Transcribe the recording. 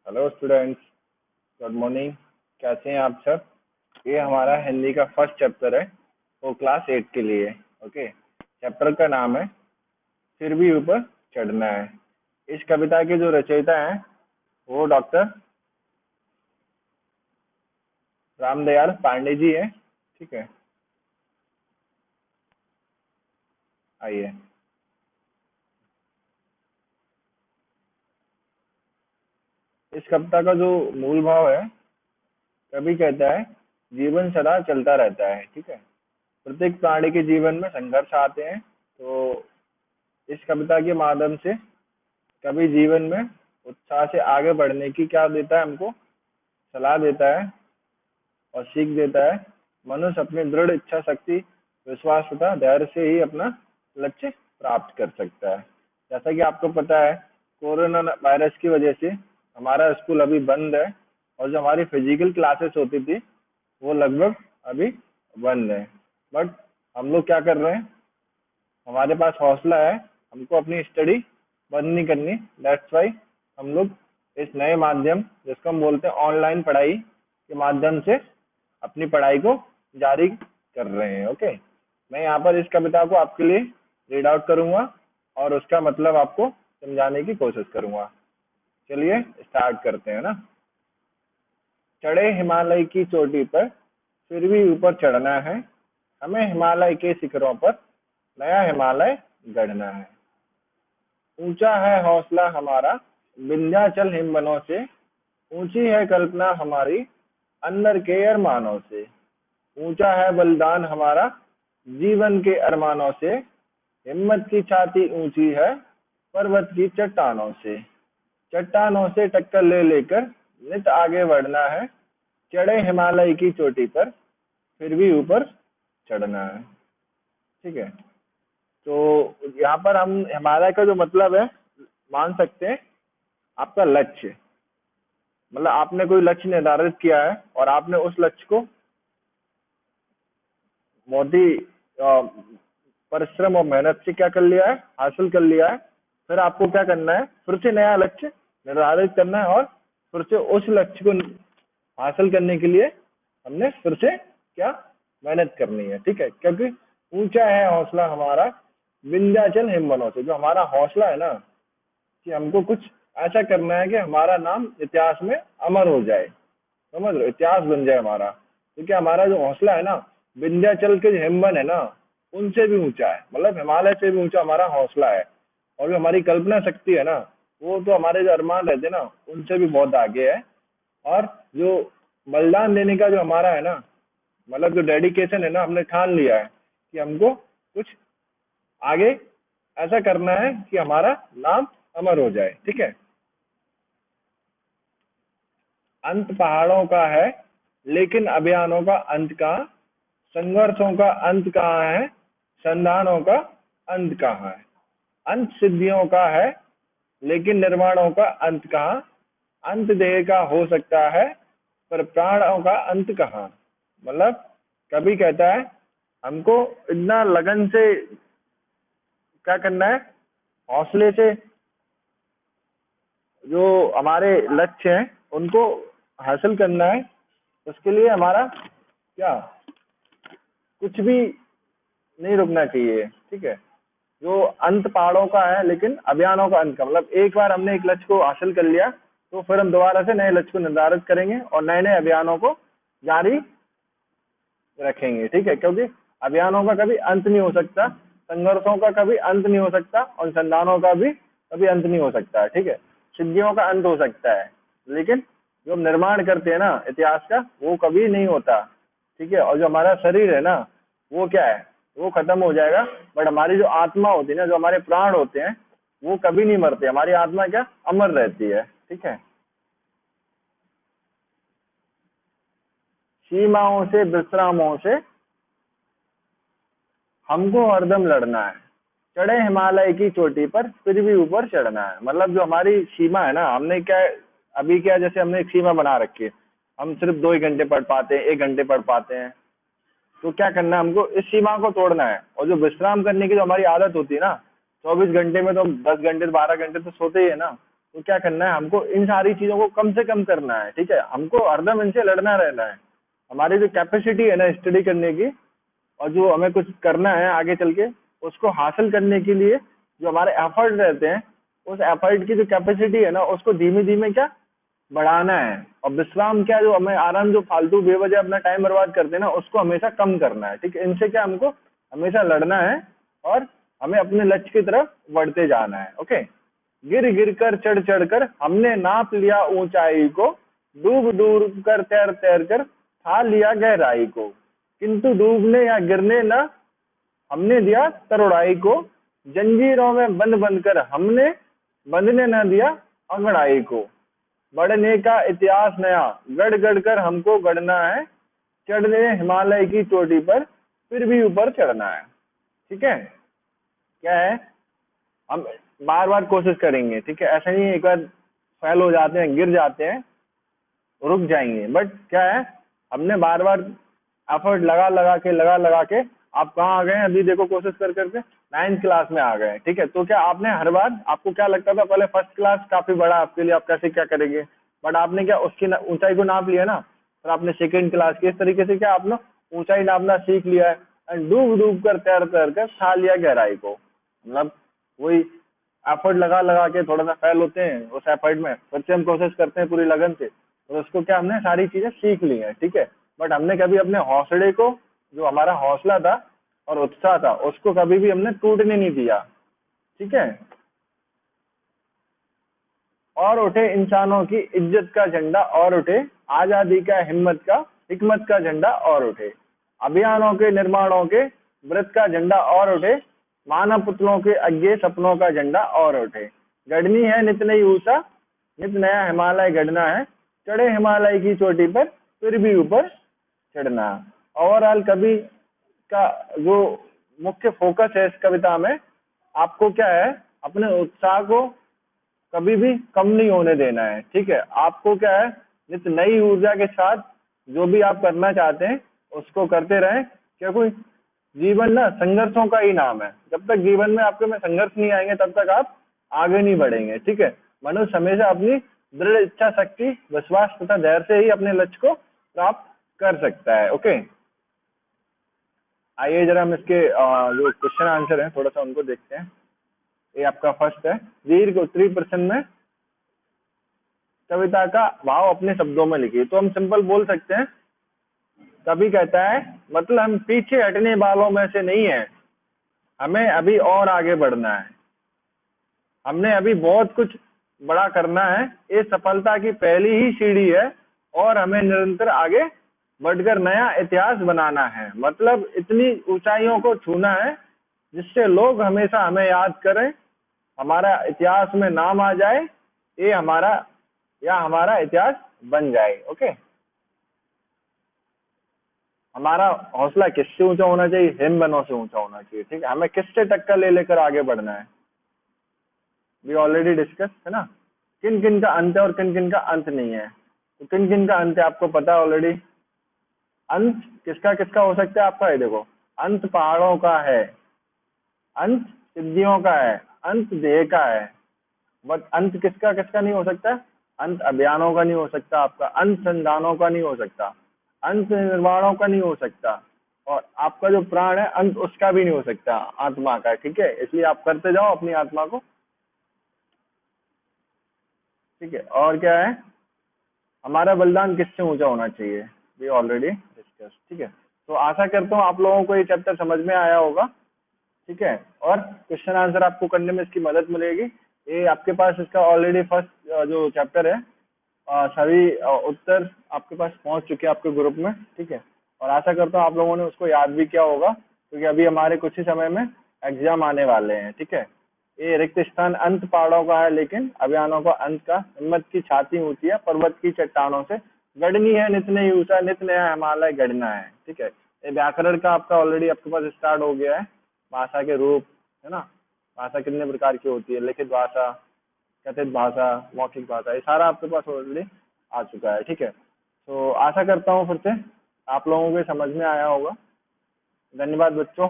Hello students, good morning. कैसे हैं आप सब? ये हमारा हिंदी का फर्स्ट चैप्टर है, वो क्लास 8 के लिए। ओके, चैप्टर का नाम है फिर भी ऊपर चढ़ना है। इस कविता के जो रचयिता हैं वो डॉक्टर रामदयाल पांडे जी हैं। ठीक है, आइए। इस कविता का जो मूल भाव है, कवि कहता है जीवन सदा चलता रहता है। ठीक है, प्रत्येक प्राणी के जीवन में संघर्ष आते हैं। तो इस कविता के माध्यम से कवि जीवन में उत्साह से आगे बढ़ने की क्या देता है, हमको सलाह देता है और सीख देता है। मनुष्य अपनी दृढ़ इच्छा शक्ति, विश्वास तथा धैर्य से ही अपना लक्ष्य प्राप्त कर सकता है। जैसा कि आपको पता है, कोरोना वायरस की वजह से हमारा स्कूल अभी बंद है और जो हमारी फिजिकल क्लासेस होती थी वो लगभग अभी बंद है। बट हम लोग क्या कर रहे हैं, हमारे पास हौसला है, हमको अपनी स्टडी बंद नहीं करनी। दैट्स वाई हम लोग इस नए माध्यम, जिसको हम बोलते हैं ऑनलाइन पढ़ाई के माध्यम से अपनी पढ़ाई को जारी कर रहे हैं। ओके, मैं यहाँ पर इस कविता को आपके लिए रीड आउट करूंगा और उसका मतलब आपको समझाने की कोशिश करूंगा। चलिए स्टार्ट करते हैं ना। चढ़े हिमालय की चोटी पर फिर भी ऊपर चढ़ना है, हमें हिमालय के शिखरों पर नया हिमालय गढ़ना है। ऊंचा है हौसला हमारा विंध्याचल हिमवनों से, ऊंची है कल्पना हमारी अंदर के अरमानों से। ऊंचा है बलिदान हमारा जीवन के अरमानों से, हिम्मत की छाती ऊंची है पर्वत की चट्टानों से। चट्टानों से टक्कर ले लेकर नित आगे बढ़ना है, चढ़े हिमालय की चोटी पर फिर भी ऊपर चढ़ना है। ठीक है, तो यहाँ पर हम हिमालय का जो मतलब है मान सकते हैं आपका लक्ष्य। मतलब आपने कोई लक्ष्य निर्धारित किया है और आपने उस लक्ष्य को बहुत ही परिश्रम और मेहनत से क्या कर लिया है, हासिल कर लिया है। फिर आपको क्या करना है, फिर से नया लक्ष्य निर्धारित करना है और फिर से उस लक्ष्य को हासिल करने के लिए हमने फिर से क्या मेहनत करनी है। ठीक है, क्योंकि ऊंचा है हौसला हमारा विंध्याचल हिमवनों से। जो हमारा हौसला है ना, कि हमको कुछ ऐसा करना है कि हमारा नाम इतिहास में अमर हो जाए, समझ लो, इतिहास बन जाए हमारा। क्योंकि हमारा जो हौसला है ना, विंध्याचल के जो हिमवन है ना, उनसे भी ऊंचा है। मतलब हिमालय से भी ऊंचा हमारा हौसला है। और जो हमारी कल्पना शक्ति है ना, वो तो हमारे जो अरमान रहते हैं ना, उनसे भी बहुत आगे है। और जो बलिदान देने का जो हमारा है ना, मतलब जो डेडिकेशन है ना, हमने ठान लिया है कि हमको कुछ आगे ऐसा करना है कि हमारा नाम अमर हो जाए। ठीक है, अंत पहाड़ों का है लेकिन अभियानों का अंत कहाँ, संघर्षों का अंत कहाँ है, संधानों का अंत कहाँ है। अंत सिद्धियों का है लेकिन निर्माणों का अंत कहाँ, अंत देह का हो सकता है पर प्राणों का अंत कहाँ। मतलब कभी कहता है हमको इतना लगन से क्या करना है, हौसले से जो हमारे लक्ष्य हैं उनको हासिल करना है। उसके लिए हमारा क्या कुछ भी नहीं रुकना चाहिए। ठीक है, जो अंत पहाड़ों का है लेकिन अभियानों का अंत का, मतलब एक बार हमने एक लक्ष्य को हासिल कर लिया तो फिर हम दोबारा से नए लक्ष्य को निर्धारित करेंगे और नए नए अभियानों को जारी रखेंगे। ठीक है, क्योंकि अभियानों का कभी अंत नहीं हो सकता, संघर्षों का कभी अंत नहीं हो सकता और संधानों का भी कभी अंत नहीं हो सकता है। ठीक है, सिद्धियों का अंत हो सकता है लेकिन जो हम निर्माण करते हैं ना इतिहास का, वो कभी नहीं होता। ठीक है, और जो हमारा शरीर है ना, वो क्या है, वो खत्म हो जाएगा। बट हमारी जो आत्मा होती है ना, जो हमारे प्राण होते हैं, वो कभी नहीं मरते। हमारी आत्मा क्या अमर रहती है। ठीक है, सीमाओं से विश्रामों से हमको हरदम लड़ना है, चढ़े हिमालय की चोटी पर फिर भी ऊपर चढ़ना है। मतलब जो हमारी सीमा है ना, हमने क्या अभी क्या, जैसे हमने एक सीमा बना रखी है, हम सिर्फ 2 ही घंटे पढ़ पाते हैं, 1 घंटे पढ़ पाते हैं। तो क्या करना है, हमको इस सीमा को तोड़ना है। और जो विश्राम करने की जो हमारी आदत होती है ना, 24 घंटे में तो हम 10 घंटे 12 घंटे तो सोते ही है ना। तो क्या करना है, हमको इन सारी चीजों को कम से कम करना है, ठीक है। हमको हरदम इनसे लड़ना रहना है। हमारी जो कैपेसिटी है ना स्टडी करने की, और जो हमें कुछ करना है आगे चल के, उसको हासिल करने के लिए जो हमारे एफर्ट रहते हैं, उस एफर्ट की जो कैपेसिटी है ना, उसको धीमे धीमे क्या बढ़ाना है। और विश्राम क्या, जो हमें आराम, जो फालतू बेवजह अपना टाइम बर्बाद करते हैं ना, उसको हमेशा कम करना है, ठीक है। इनसे क्या हमको हमेशा लड़ना है और हमें अपने लक्ष्य की तरफ बढ़ते जाना है। ओके। गिर गिर कर चढ़ चढ़ कर हमने नाप लिया ऊंचाई को, डूब डूब कर तैर तैर कर था लिया गहराई को, किंतु डूबने या गिरने न हमने दिया तरुणाई को, जंजीरों में बंद बंद कर हमने बंधने न दिया अंगड़ाई को। बढ़ने का इतिहास नया गढ़ गढ़ कर हमको गढ़ना है, चढ़ने हिमालय की चोटी पर फिर भी ऊपर चढ़ना है, ठीक है। क्या है, हम बार बार कोशिश करेंगे, ठीक है। ऐसा नहीं है एक बार फेल हो जाते हैं, गिर जाते हैं, रुक जाएंगे, बट क्या है, हमने बार बार एफर्ट लगा लगा के आप कहाँ आ गए हैं अभी, देखो कोशिश कर करके 9th क्लास में आ गए हैं, ठीक है। तो क्या आपने हर बार, आपको क्या लगता था पहले फर्स्ट क्लास काफी बड़ा आपके लिए, आप कैसे क्या करेंगे, बट आपने क्या उसकी ऊंचाई को नाप लिया ना, फिर आपने सेकेंड क्लास की, इस तरीके से क्या आपने ऊंचाई नापना सीख लिया है। एंड डूब डूब कर तैर तैर कर छा लिया गहराई को, मतलब वही एफर्ट लगा लगा के थोड़ा सा फेल होते हैं, उस एफर्ट में फिर से हम कोशिश करते हैं पूरी लगन से, तो उसको क्या हमने सारी चीजें सीख ली हैं, ठीक है। बट हमने कभी अपने हौसले को, जो हमारा हौसला था और उत्साह था, उसको कभी भी हमने टूटने नहीं दिया, ठीक है। और उठे इंसानों की इज्जत का झंडा और उठे, आजादी का हिम्मत का झंडा और उठे, अभियानों के निर्माणों के व्रत का झंडा और उठे, मानव पुतलों के अज्ञे सपनों का झंडा और उठे। गढ़नी है नित नई ऊषा, नित नया हिमालय गढ़ना है, चढ़े हिमालय की चोटी पर फिर भी ऊपर चढ़ना। ओवरऑल कवि का जो मुख्य फोकस है इस कविता में, आपको क्या है, अपने उत्साह को कभी भी कम नहीं होने देना है, ठीक है। आपको क्या है, नित नई ऊर्जा के साथ जो भी आप करना चाहते हैं उसको करते रहें, क्योंकि जीवन ना संघर्षों का ही नाम है। जब तक जीवन में आपके में संघर्ष नहीं आएंगे तब तक आप आगे नहीं बढ़ेंगे, ठीक है। मनुष्य हमेशा अपनी दृढ़ इच्छा शक्ति, विश्वास तथा धैर्य से ही अपने लक्ष्य को प्राप्त कर सकता है। ओके, आइए जरा हम इसके जो क्वेश्चन आंसर है थोड़ा सा उनको देखते हैं। ये आपका फर्स्ट है, दीर्घ उत्तरी प्रश्न में कविता का भाव अपने शब्दों में लिखिए। तो हम सिंपल बोल सकते हैं, कवि कहता है मतलब हम पीछे हटने वालों में से नहीं है, हमें अभी और आगे बढ़ना है, हमने अभी बहुत कुछ बड़ा करना है, ये सफलता की पहली ही सीढ़ी है और हमें निरंतर आगे बढ़कर नया इतिहास बनाना है। मतलब इतनी ऊंचाइयों को छूना है जिससे लोग हमेशा हमें याद करें, हमारा इतिहास में नाम आ जाए, ये हमारा इतिहास बन जाए। ओके, हमारा हौसला किससे ऊंचा होना चाहिए, हिमबनों से ऊंचा होना चाहिए, ठीक है। हमें किससे टक्कर ले लेकर आगे बढ़ना है, वी ऑलरेडी डिस्कस है ना। किन किन का अंत है और किन किन का अंत नहीं है, तो किन किन का अंत है आपको पता है ऑलरेडी। अंत किसका किसका हो सकता है आपका, ये देखो, अंत पहाड़ों का है, अंत सिद्धियों का है, अंत देह का है, बट अंत किसका किसका नहीं हो सकता, अंत अभियानों का नहीं हो सकता आपका, अंत संधानों का नहीं हो सकता, अंत निर्माणों का नहीं हो सकता, और आपका जो प्राण है अंत उसका भी नहीं हो सकता, आत्मा का, ठीक है। इसलिए आप करते जाओ अपनी आत्मा को, ठीक है। और क्या है, हमारा बलिदान किससे ऊंचा होना चाहिए, वी ऑलरेडी डिस्कस, ठीक है। तो आशा करता हूँ आप लोगों को ये चैप्टर समझ में आया होगा, ठीक है। और क्वेश्चन आंसर आपको करने में इसकी मदद मिलेगी। ये आपके पास इसका ऑलरेडी फर्स्ट जो चैप्टर है, सभी उत्तर आपके पास पहुंच चुके हैं आपके ग्रुप में, ठीक है। और आशा करता हूँ आप लोगों ने उसको याद भी किया होगा, क्योंकि अभी हमारे कुछ ही समय में एग्जाम आने वाले हैं, ठीक है। ये रिक्त स्थान अंत पहाड़ों का है, लेकिन अभियानों का अंत का, हिम्मत की छाती ऊंची है पर्वत की चट्टानों से, गढ़नी है नित नई ऊंचा, नित नया हिमालय गढ़ना है, ठीक है। ये व्याकरण का आपका ऑलरेडी आपके पास स्टार्ट हो गया है, भाषा के रूप, है ना, भाषा कितने प्रकार की होती है, लिखित भाषा, कथित भाषा, मौखिक भाषा, ये सारा आपके पास ऑलरेडी आ चुका है, ठीक है। तो आशा करता हूँ फिर से आप लोगों को समझ में आया होगा। धन्यवाद बच्चों।